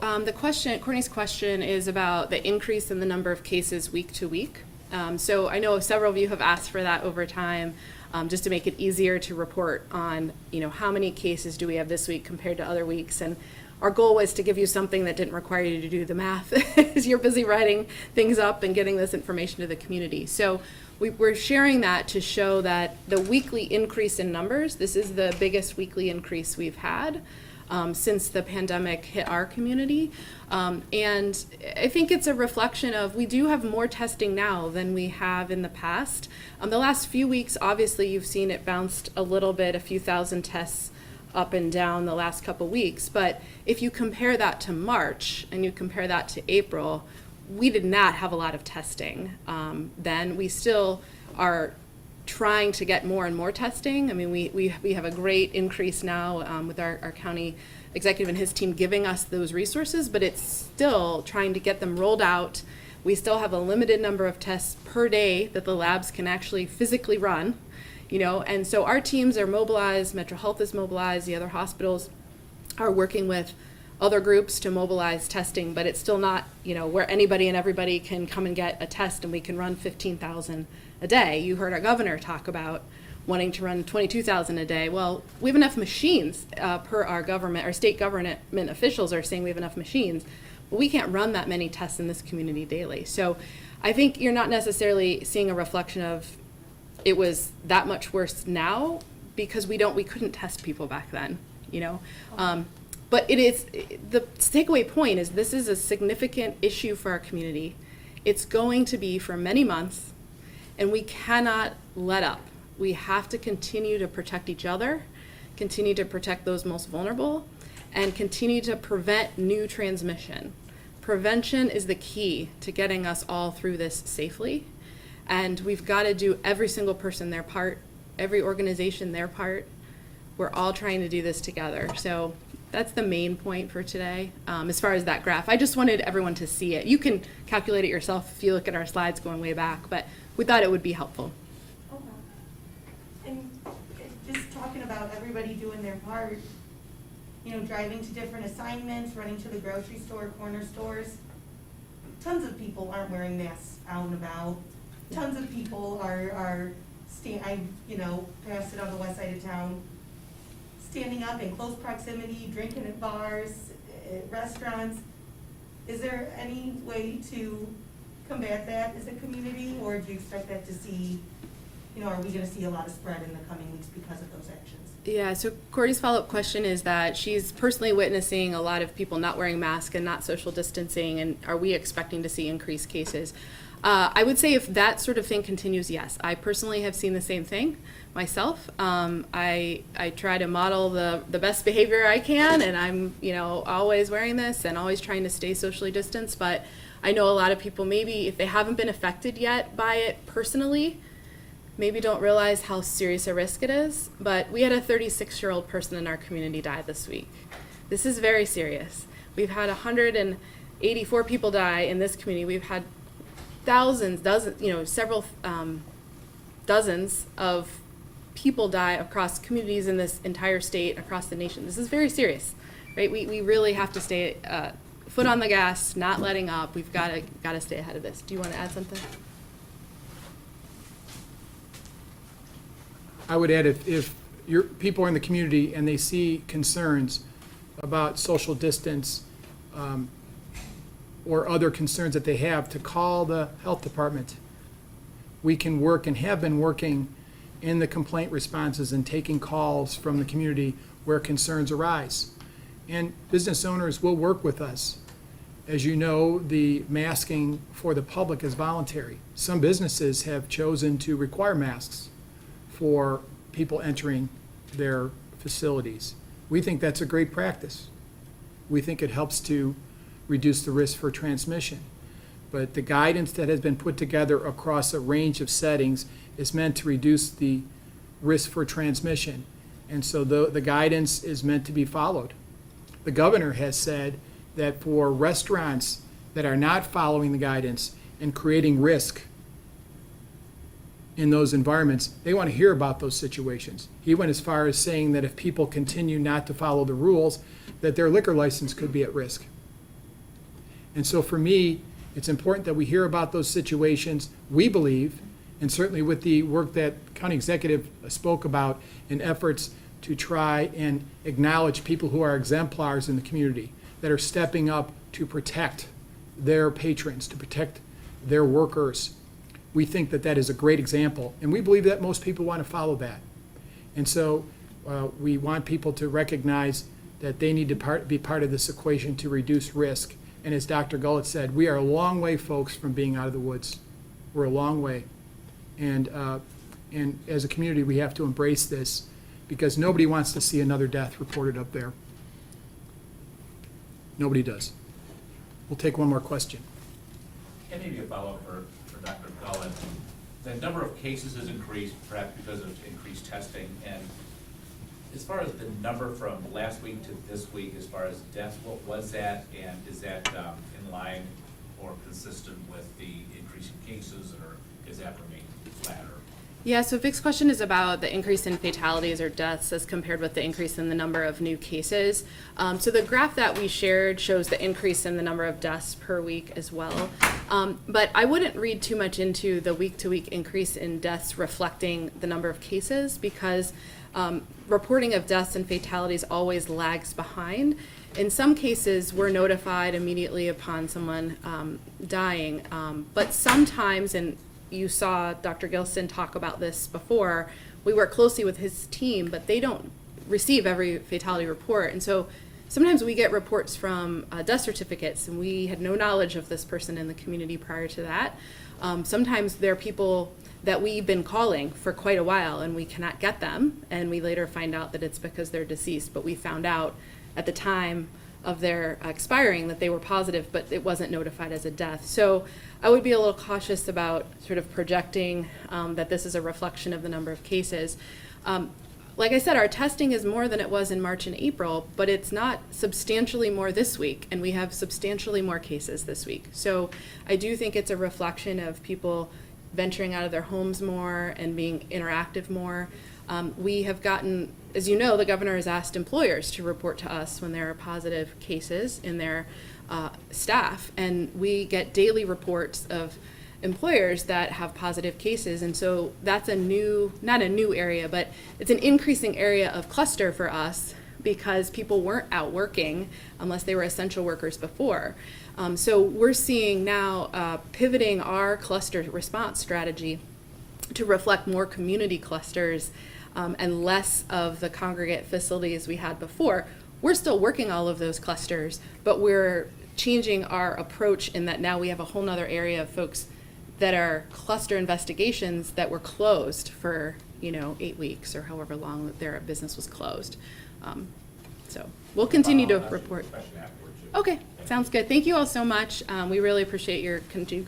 Courtney's question is about the increase in the number of cases week to week. So I know several of you have asked for that over time, just to make it easier to report on, how many cases do we have this week compared to other weeks. And our goal was to give you something that didn't require you to do the math as you're busy writing things up and getting this information to the community. So we're sharing that to show that the weekly increase in numbers, this is the biggest weekly increase we've had since the pandemic hit our community. And I think it's a reflection of, we do have more testing now than we have in the past. The last few weeks, obviously, you've seen it bounced a little bit, a few thousand tests up and down the last couple weeks. But if you compare that to March and you compare that to April, we did not have a lot of testing then. We still are trying to get more and more testing. I mean, we have a great increase now with our county executive and his team giving us those resources, but it's still trying to get them rolled out. We still have a limited number of tests per day that the labs can actually physically run, and so our teams are mobilized, Metro Health is mobilized, the other hospitals are working with other groups to mobilize testing, but it's still not, where anybody and everybody can come and get a test and we can run 15,000 a day. You heard our governor talk about wanting to run 22,000 a day. Well, we have enough machines per our state government officials are saying we have enough machines, but we can't run that many tests in this community daily. So I think you're not necessarily seeing a reflection of it was that much worse now because we couldn't test people back then, But it is, the takeaway point is this is a significant issue for our community. It's going to be for many months, and we cannot let up. We have to continue to protect each other, continue to protect those most vulnerable, and continue to prevent new transmission. Prevention is the key to getting us all through this safely, and we've got to do every single person their part, every organization their part. We're all trying to do this together. So that's the main point for today as far as that graph. I just wanted everyone to see it. You can calculate it yourself if you look at our slides going way back, but we thought it would be helpful. Okay. And just talking about everybody doing their part, driving to different assignments, running to the grocery store, corner stores. Tons of people aren't wearing masks out and about. Tons of people are passed it on the west side of town, standing up in close proximity, drinking at bars, at restaurants. Is there any way to combat that as a community, or do you expect that to see, are we going to see a lot of spread in the coming weeks because of those actions? Yeah, so Corey's follow-up question is that she's personally witnessing a lot of people not wearing masks and not social distancing, and are we expecting to see increased cases? I would say if that sort of thing continues, yes. I personally have seen the same thing myself. I try to model the best behavior I can, and I'm always wearing this and always trying to stay socially distanced. But I know a lot of people, maybe if they haven't been affected yet by it personally, maybe don't realize how serious a risk it is. But we had a 36-year-old person in our community die this week. This is very serious. We've had 184 people die in this community. We've had several dozens of people die across communities in this entire state, across the nation. This is very serious, right? We really have to stay foot on the gas, not letting up. We've got to stay ahead of this. Do you want to add something? I would add if your people are in the community and they see concerns about social distance or other concerns that they have, to call the health department. We can work and have been working in the complaint responses and taking calls from the community where concerns arise. And business owners will work with us. As you know, the masking for the public is voluntary. Some businesses have chosen to require masks for people entering their facilities. We think that's a great practice. We think it helps to reduce the risk for transmission. But the guidance that has been put together across a range of settings is meant to reduce the risk for transmission. And so the guidance is meant to be followed. The governor has said that for restaurants that are not following the guidance and creating risk in those environments, they want to hear about those situations. He went as far as saying that if people continue not to follow the rules, that their liquor license could be at risk. And so for me, it's important that we hear about those situations. We believe, and certainly with the work that county executive spoke about in efforts to try and acknowledge people who are exemplars in the community, that are stepping up to protect their patrons, to protect their workers. We think that that is a great example, and we believe that most people want to follow that. And so we want people to recognize that they need to be part of this equation to reduce risk. And as Dr. Gullett said, we are a long way, folks, from being out of the woods. We're a long way. And as a community, we have to embrace this because nobody wants to see another death reported up there. Nobody does. We'll take one more question. And maybe a follow-up for Dr. Gullett. The number of cases has increased, perhaps because of increased testing. And as far as the number from last week to this week, as far as deaths, what was that? And is that in line or consistent with the increase in cases, or is that remaining flat? Yeah, so Vic's question is about the increase in fatalities or deaths as compared with the increase in the number of new cases. So the graph that we shared shows the increase in the number of deaths per week as well. But I wouldn't read too much into the week-to-week increase in deaths reflecting the number of cases because reporting of deaths and fatalities always lags behind. In some cases, we're notified immediately upon someone dying, but sometimes, and you saw Dr. Gilson talk about this before, we work closely with his team, but they don't receive every fatality report. And so sometimes we get reports from death certificates, and we had no knowledge of this person in the community prior to that. Sometimes there are people that we've been calling for quite a while, and we cannot get them, and we later find out that it's because they're deceased, but we found out at the time of their expiring that they were positive, but it wasn't notified as a death. So I would be a little cautious about sort of projecting that this is a reflection of the number of cases. Like I said, our testing is more than it was in March and April, but it's not substantially more this week, and we have substantially more cases this week. So I do think it's a reflection of people venturing out of their homes more and being interactive more. We have gotten, as you know, the governor has asked employers to report to us when there are positive cases in their staff, and we get daily reports of employers that have positive cases, and so that's a new, not a new area, but it's an increasing area of cluster for us because people weren't out working unless they were essential workers before. So we're seeing now pivoting our cluster response strategy to reflect more community clusters and less of the congregate facilities we had before. We're still working all of those clusters, but we're changing our approach in that now we have a whole nother area of folks that are cluster investigations that were closed for 8 weeks or however long their business was closed. So we'll continue to report. Okay, sounds good. Thank you all so much. We really appreciate your continued